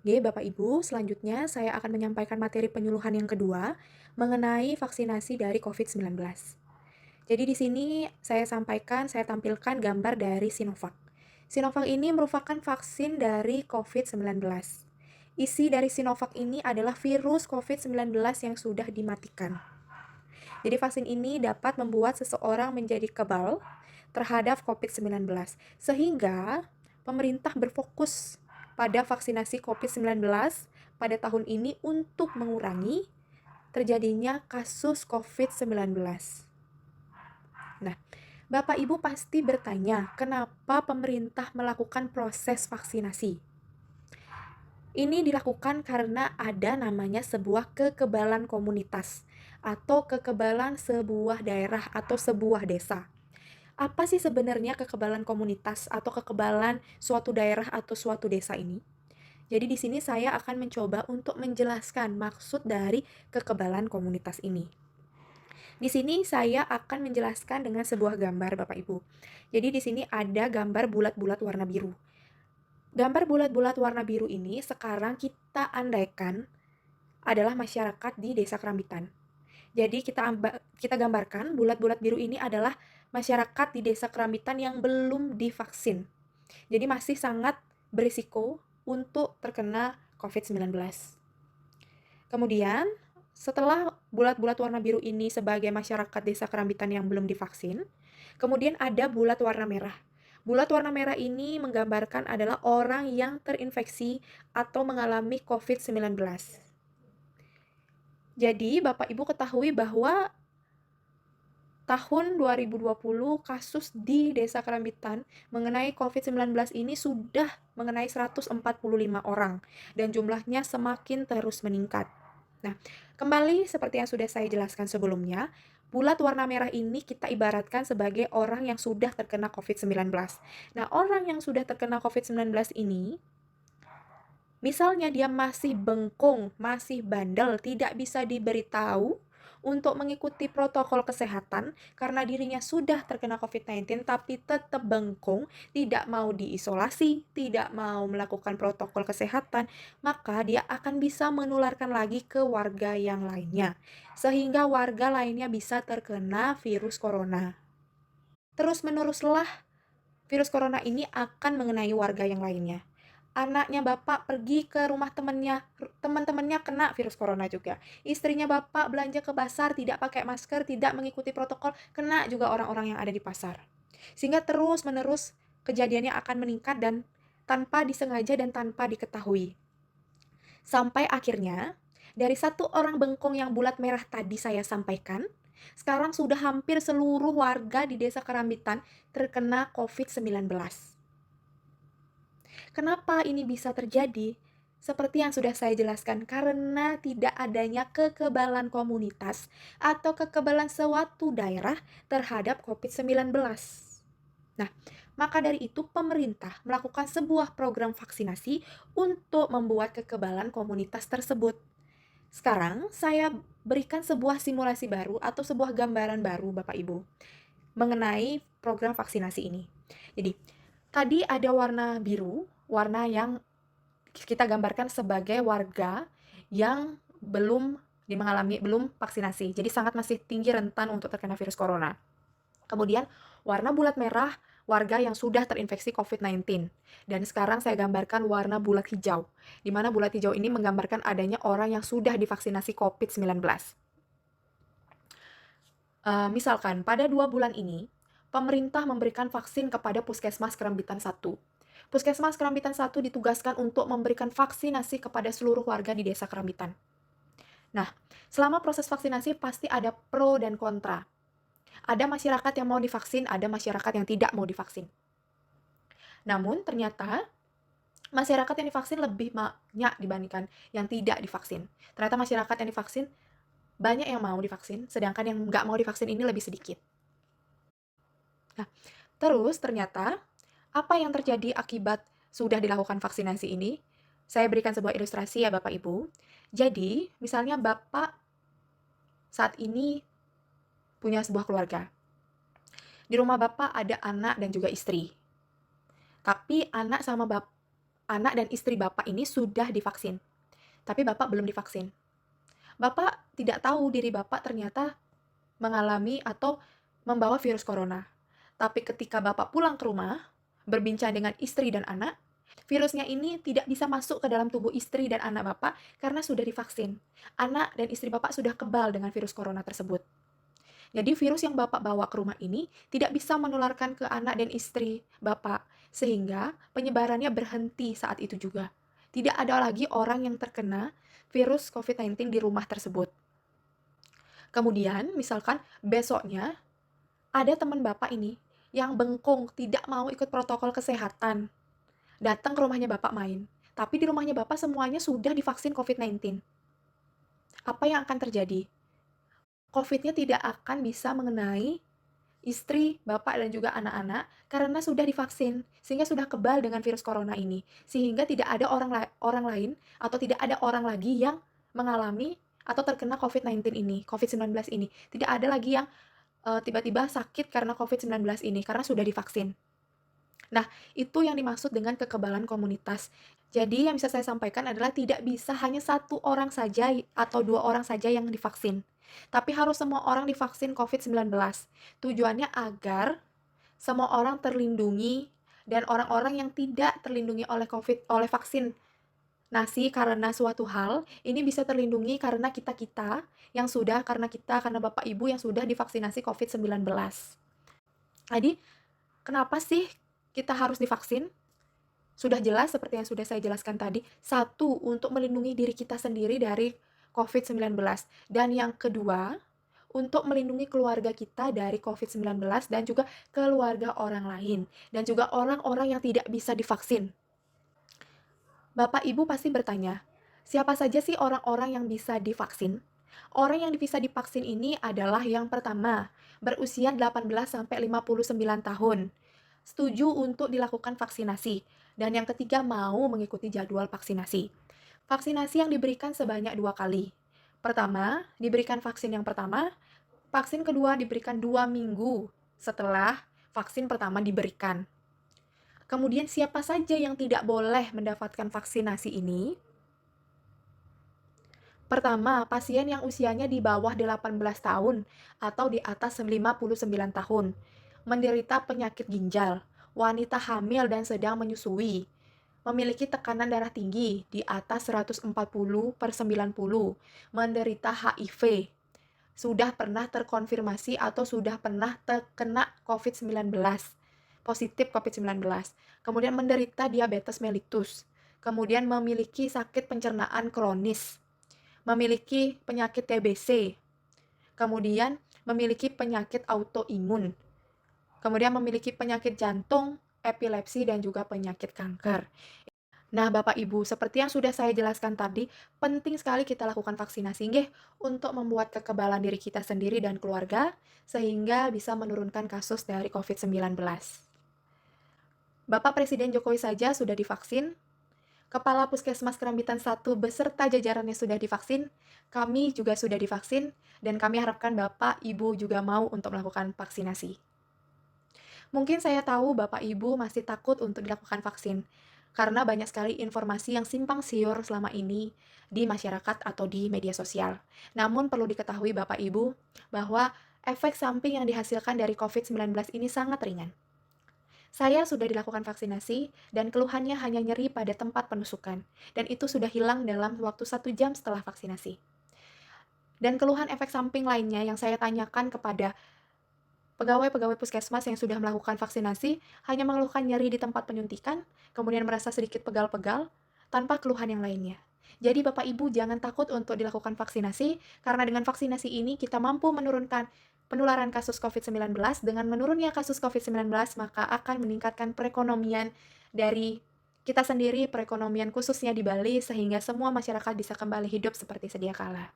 Oke, Bapak Ibu, selanjutnya saya akan menyampaikan materi penyuluhan yang kedua mengenai vaksinasi dari COVID-19. Jadi di sini saya tampilkan gambar dari Sinovac. Sinovac ini merupakan vaksin dari COVID-19. Isi dari Sinovac ini adalah virus COVID-19 yang sudah dimatikan. Jadi vaksin ini dapat membuat seseorang menjadi kebal terhadap COVID-19, sehingga pemerintah berfokus pada vaksinasi COVID-19 pada tahun ini untuk mengurangi terjadinya kasus COVID-19. Nah, Bapak Ibu pasti bertanya, kenapa pemerintah melakukan proses vaksinasi? Ini dilakukan karena ada namanya sebuah kekebalan komunitas atau kekebalan sebuah daerah atau sebuah desa. Apa sih sebenarnya kekebalan komunitas atau kekebalan suatu daerah atau suatu desa ini? Jadi di sini saya akan mencoba untuk menjelaskan maksud dari kekebalan komunitas ini. Di sini saya akan menjelaskan dengan sebuah gambar Bapak Ibu. Jadi di sini ada gambar bulat-bulat warna biru. Gambar bulat-bulat warna biru ini sekarang kita andaikan adalah masyarakat di Desa Kerambitan. Jadi kita gambarkan bulat-bulat biru ini adalah masyarakat di Desa Kerambitan yang belum divaksin. Jadi masih sangat berisiko untuk terkena COVID-19. Kemudian, setelah bulat-bulat warna biru ini sebagai masyarakat Desa Kerambitan yang belum divaksin, kemudian ada bulat warna merah. Bulat warna merah ini menggambarkan adalah orang yang terinfeksi atau mengalami COVID-19. Jadi, Bapak Ibu ketahui bahwa tahun 2020 kasus di Desa Kerambitan mengenai COVID-19 ini sudah mengenai 145 orang dan jumlahnya semakin terus meningkat. Nah, kembali seperti yang sudah saya jelaskan sebelumnya, bulat warna merah ini kita ibaratkan sebagai orang yang sudah terkena COVID-19. Nah, orang yang sudah terkena COVID-19 ini, misalnya dia masih bengkung, masih bandel, tidak bisa diberitahu untuk mengikuti protokol kesehatan karena dirinya sudah terkena COVID-19 tapi tetap bengkung, tidak mau diisolasi, tidak mau melakukan protokol kesehatan, maka dia akan bisa menularkan lagi ke warga yang lainnya, sehingga warga lainnya bisa terkena virus corona. Terus meneruslah virus corona ini akan mengenai warga yang lainnya. Anaknya bapak pergi ke rumah teman-temannya kena virus corona juga. Istrinya bapak belanja ke pasar tidak pakai masker, tidak mengikuti protokol, kena juga orang-orang yang ada di pasar. Sehingga terus-menerus kejadiannya akan meningkat dan tanpa disengaja dan tanpa diketahui. Sampai akhirnya, dari satu orang bengkong yang bulat merah tadi saya sampaikan, sekarang sudah hampir seluruh warga di Desa Kerambitan terkena COVID-19. Kenapa ini bisa terjadi? Seperti yang sudah saya jelaskan, karena tidak adanya kekebalan komunitas atau kekebalan suatu daerah terhadap COVID-19. Nah, maka dari itu pemerintah melakukan sebuah program vaksinasi untuk membuat kekebalan komunitas tersebut. Sekarang saya berikan sebuah simulasi baru atau sebuah gambaran baru Bapak Ibu mengenai program vaksinasi ini. Jadi, tadi ada warna biru, warna yang kita gambarkan sebagai warga yang belum vaksinasi. Jadi sangat masih tinggi rentan untuk terkena virus corona. Kemudian warna bulat merah, warga yang sudah terinfeksi COVID-19. Dan sekarang saya gambarkan warna bulat hijau, di mana bulat hijau ini menggambarkan adanya orang yang sudah divaksinasi COVID-19. Misalkan pada 2 bulan ini, pemerintah memberikan vaksin kepada Puskesmas Kerambitan 1. Puskesmas Kerambitan 1 ditugaskan untuk memberikan vaksinasi kepada seluruh warga di Desa Kerambitan. Nah, selama proses vaksinasi pasti ada pro dan kontra. Ada masyarakat yang mau divaksin, ada masyarakat yang tidak mau divaksin. Namun, ternyata masyarakat yang divaksin lebih banyak dibandingkan yang tidak divaksin. Ternyata masyarakat yang divaksin banyak yang mau divaksin, sedangkan yang nggak mau divaksin ini lebih sedikit. Nah, terus ternyata apa yang terjadi akibat sudah dilakukan vaksinasi ini? Saya berikan sebuah ilustrasi ya Bapak Ibu. Jadi, misalnya Bapak saat ini punya sebuah keluarga. Di rumah Bapak ada anak dan juga istri. Tapi anak sama anak dan istri Bapak ini sudah divaksin, tapi Bapak belum divaksin. Bapak tidak tahu diri Bapak ternyata mengalami atau membawa virus corona. Tapi ketika Bapak pulang ke rumah, berbincang dengan istri dan anak, virusnya ini tidak bisa masuk ke dalam tubuh istri dan anak Bapak karena sudah divaksin. Anak dan istri Bapak sudah kebal dengan virus corona tersebut. Jadi virus yang Bapak bawa ke rumah ini tidak bisa menularkan ke anak dan istri Bapak, sehingga penyebarannya berhenti saat itu juga. Tidak ada lagi orang yang terkena virus COVID-19 di rumah tersebut. Kemudian, misalkan besoknya ada teman Bapak ini yang bengkong, tidak mau ikut protokol kesehatan, datang ke rumahnya Bapak main. Tapi di rumahnya Bapak semuanya sudah divaksin COVID-19. Apa yang akan terjadi? COVID-nya tidak akan bisa mengenai istri, bapak, dan juga anak-anak karena sudah divaksin, sehingga sudah kebal dengan virus corona ini. Sehingga tidak ada orang lain atau tidak ada orang lagi yang mengalami atau terkena COVID-19 ini, COVID-19 ini. Tidak ada lagi yang tiba-tiba sakit karena COVID-19 ini karena sudah divaksin. Nah, itu yang dimaksud dengan kekebalan komunitas. Jadi yang bisa saya sampaikan adalah tidak bisa hanya satu orang saja atau dua orang saja yang divaksin. Tapi harus semua orang divaksin COVID-19. Tujuannya agar semua orang terlindungi dan orang-orang yang tidak terlindungi oleh COVID, oleh vaksin karena suatu hal, ini bisa terlindungi karena kita-kita yang sudah, karena Bapak Ibu yang sudah divaksinasi COVID-19. Jadi, kenapa sih kita harus divaksin? Sudah jelas seperti yang sudah saya jelaskan tadi. Satu, untuk melindungi diri kita sendiri dari COVID-19. Dan yang kedua, untuk melindungi keluarga kita dari COVID-19 dan juga keluarga orang lain. Dan juga orang-orang yang tidak bisa divaksin. Bapak Ibu pasti bertanya, siapa saja sih orang-orang yang bisa divaksin? Orang yang bisa divaksin ini adalah yang pertama, berusia 18-59 tahun. Setuju untuk dilakukan vaksinasi. Dan yang ketiga, mau mengikuti jadwal vaksinasi. Vaksinasi yang diberikan sebanyak 2 kali. Pertama, diberikan vaksin yang pertama, vaksin kedua diberikan 2 minggu setelah vaksin pertama diberikan. Kemudian siapa saja yang tidak boleh mendapatkan vaksinasi ini? Pertama, pasien yang usianya di bawah 18 tahun atau di atas 59 tahun, menderita penyakit ginjal, wanita hamil dan sedang menyusui, memiliki tekanan darah tinggi di atas 140/90, menderita HIV, sudah pernah terkonfirmasi atau sudah pernah terkena COVID-19, positif COVID-19, kemudian menderita diabetes mellitus, kemudian memiliki sakit pencernaan kronis, memiliki penyakit TBC, kemudian memiliki penyakit autoimun, kemudian memiliki penyakit jantung, epilepsi, dan juga penyakit kanker. Nah, Bapak Ibu, seperti yang sudah saya jelaskan tadi, penting sekali kita lakukan vaksinasi nggih untuk membuat kekebalan diri kita sendiri dan keluarga sehingga bisa menurunkan kasus dari COVID-19. Bapak Presiden Jokowi saja sudah divaksin, Kepala Puskesmas Kerambitan 1 beserta jajarannya sudah divaksin, kami juga sudah divaksin, dan kami harapkan Bapak, Ibu juga mau untuk melakukan vaksinasi. Mungkin saya tahu Bapak Ibu masih takut untuk dilakukan vaksin, karena banyak sekali informasi yang simpang siur selama ini di masyarakat atau di media sosial. Namun perlu diketahui Bapak Ibu, bahwa efek samping yang dihasilkan dari COVID-19 ini sangat ringan. Saya sudah dilakukan vaksinasi, dan keluhannya hanya nyeri pada tempat penusukan, dan itu sudah hilang dalam waktu 1 jam setelah vaksinasi. Dan keluhan efek samping lainnya yang saya tanyakan kepada pegawai-pegawai puskesmas yang sudah melakukan vaksinasi hanya mengeluhkan nyeri di tempat penyuntikan, kemudian merasa sedikit pegal-pegal, tanpa keluhan yang lainnya. Jadi Bapak Ibu jangan takut untuk dilakukan vaksinasi, karena dengan vaksinasi ini kita mampu menurunkan penularan kasus COVID-19. Dengan menurunnya kasus COVID-19, maka akan meningkatkan perekonomian dari kita sendiri, perekonomian khususnya di Bali, sehingga semua masyarakat bisa kembali hidup seperti sedia kala.